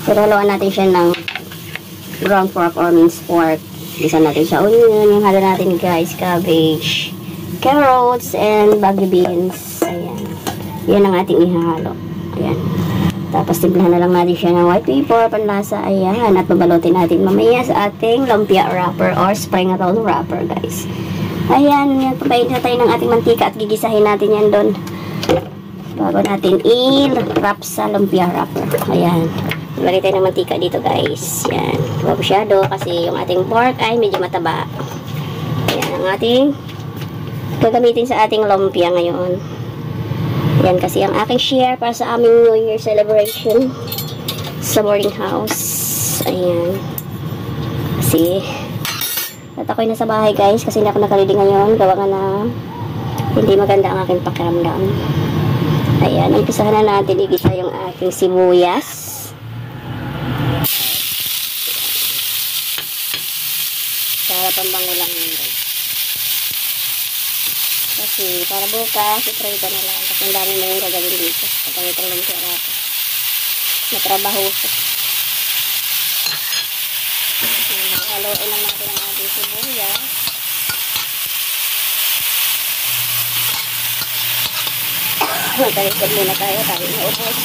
Pero haluan natin siya ng ground pork or minced pork. Isa natin sa onion. Yung halo natin guys, cabbage, carrots, and baggy beans. Ayan. Yan ang ating ihahalo. Ayan. Tapos timplahan na lang natin siya ng white pepper, panlasa. Ayan. At babalutin natin mamaya sa ating lumpia wrapper or spring roll wrapper guys. Ayan. Papain na tayo ng ating mantika at gigisahin natin yan doon. Bago natin i-wrap sa lumpia wrapper. Ayan. Lagay tayo ng mantika dito guys. Yan. Huwag masyado kasi yung ating pork ay medyo mataba. Ayan ang ating gagamitin sa ating lumpia ngayon. Yan kasi ang aking share para sa aming New Year celebration sa boarding house. Ayan. Kasi at ako'y nasa bahay guys kasi hindi ako nakalili ngayon. Gawa nga na hindi maganda ang aking pakiramdam. Ayan. Umpisahan na natin igisa yung ating sibuyas. Para pambango lang yun guys. Kasi para bukas i-try ko na lang kasi ang dami na yung gagawin dito kapag itong lumpia natin matrabaho ko. Haluin lang natin ang ating sibuyas. Magkalikod muna tayo tayo na ubos.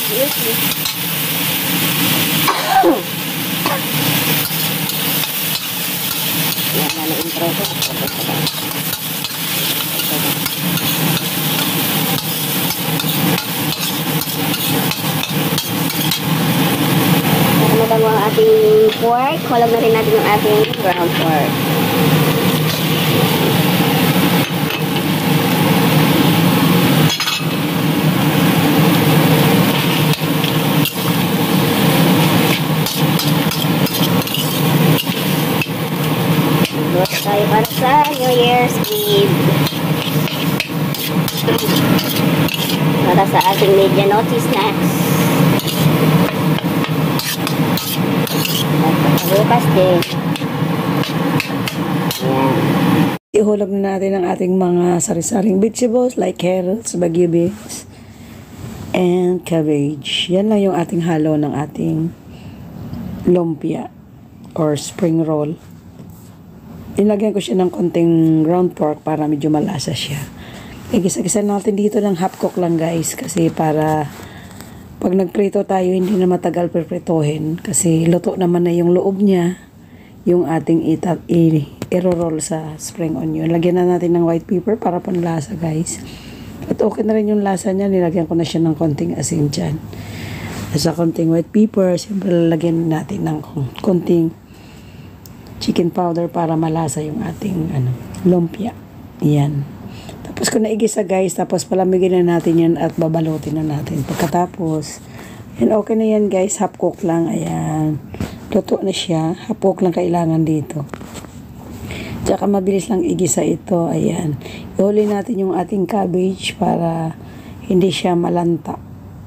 Yan na intro ko. Para mabango ang ating pork, hulog na rin natin yung ating ground pork. Tayo para sa New Year's Eve para sa ating media naughty snacks at bukas din. Ihulog na natin ang ating mga sari-saring vegetables like carrots, bagyo beans, and cabbage. Yan lang yung ating halo ng ating lumpia or spring roll. Ilagyan ko siya ng konting ground pork para medyo malasa siya. Igisa-gisa natin dito ng half cook lang guys kasi para pag nagprito tayo hindi na matagal prituhin kasi luto naman na yung loob niya yung ating i-roll sa spring onion. Lagyan na natin ng white pepper para panlasa guys. At okay na rin yung lasa niya. Nilagyan ko na siya ng konting asin dyan. At sa konting white pepper, siyempre lalagyan natin ng konting chicken powder para malasa yung ating lumpia. Yan. Tapos kung naigisa guys, tapos palamigin na natin yan at babalutin na natin. Pagkatapos, yan okay na yan guys, half cook lang. Ayan. Luto na siya. Half cook lang kailangan dito. Tsaka mabilis lang igisa ito. Ayan. Ihuli natin yung ating cabbage para hindi siya malanta.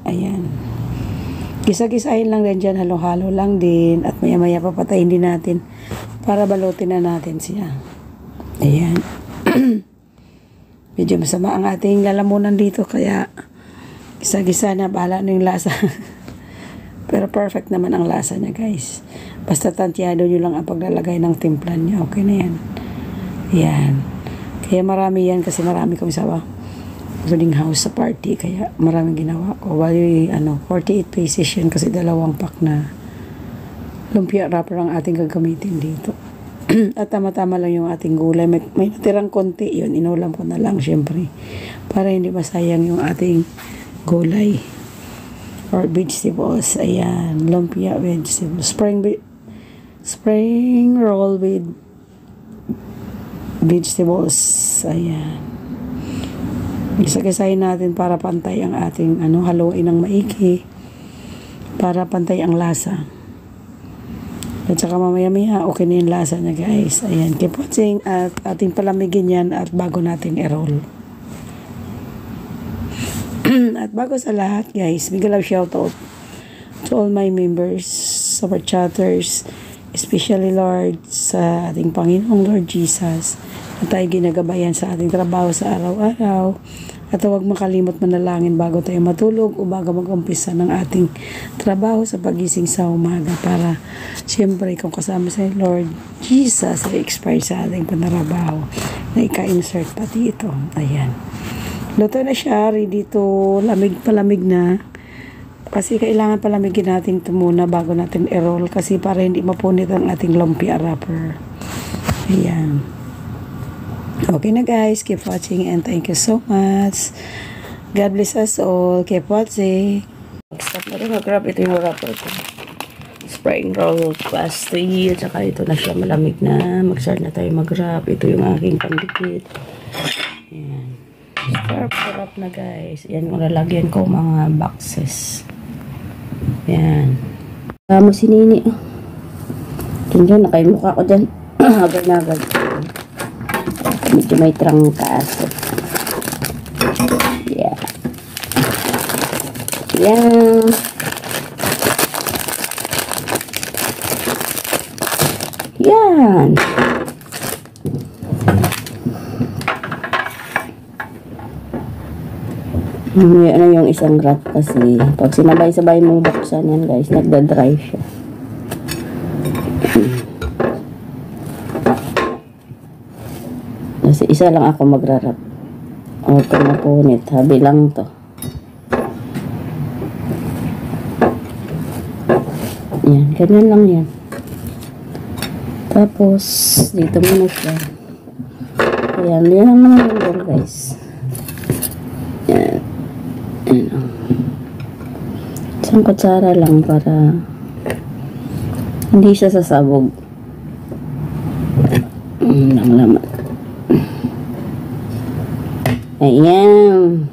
Ayan. Gisa-gisahin lang din dyan. Halo-halo lang din. At maya-maya papatayin din natin para balutin na natin siya. Ayan. Medyo masama ang ating lalamunan dito kaya gisa-gisa na bahala na yung lasa. Pero perfect naman ang lasa niya guys. Basta tantiado nyo lang ang paglalagay ng timplan niya. Okay na yan. Ayan. Kaya marami yan kasi marami kami sa wedding house sa party. Kaya maraming ginawa ko. Bali 48 pieces yan kasi dalawang pack na lumpia wrapper ang ating gagamitin dito. At tama-tama lang yung ating gulay. May natirang konti yun. Inulam ko na lang syempre. Para hindi masayang yung ating gulay. Or vegetables. Ayan. Lumpia vegetables. Spring roll with vegetables. Ayan. Gisa-gisahin natin para pantay ang ating haluin ng maigi. Para pantay ang lasa. At saka mamaya-maya, okay na yung lasa niya guys. Ayan, keep watching at ating palamigin yan at bago natin i-roll. At bago sa lahat guys, big love shoutout to all my members, super chatters, especially Lord sa ating Panginoong Lord Jesus, na tayo ginagabayan sa ating trabaho sa araw-araw, at huwag makalimot manalangin bago tayo matulog o bago mag-umpisa ng ating trabaho sa pagising sa umaga, para siyempre kung kasama sa Lord Jesus ay expire sa ating panarabaho na ika-insert pati ito. Ayan, luto na siya, ready to palamig na. Kasi kailangan palamigin natin ito muna bago natin i-roll, kasi para hindi mapunit ang ating lumpia wrapper. Ayan. Okay na guys, keep watching and thank you so much. God bless us all. Keep watching. Stop na rin mag-wrap. Ito yung wrapper ko. Spring roll pastry. At saka ito na siya, malamig na. Mag-start na tayo mag-wrap. Ito yung aking pandikit. Ayan. Start wrap na guys. Yan yung lalagyan ko mga boxes. Ayan. Mo si Nini. Diyan, nakaimuka ko dyan. Agad-agad. Medyo may trangkas. Yeah. Yan. Yan. Ano yung isang wrap kasi pag sinabay-sabay mong buksan yan guys, nagda-dry siya. Kasi isa lang ako magra-wrap. O, ito na punit. Habi lang to. Yan, ganyan lang yan. Tapos, dito muna siya. Ayan, yan lang naman yung roll guys. Yan. Yan. Isang kutsara lang para hindi siya sasabog. Lang laman. Ayan.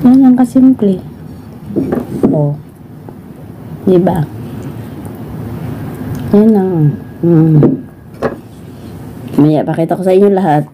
Yan lang kasimple. Oh. Diba? Yan lang. Maya, pakita ko sa inyo lahat.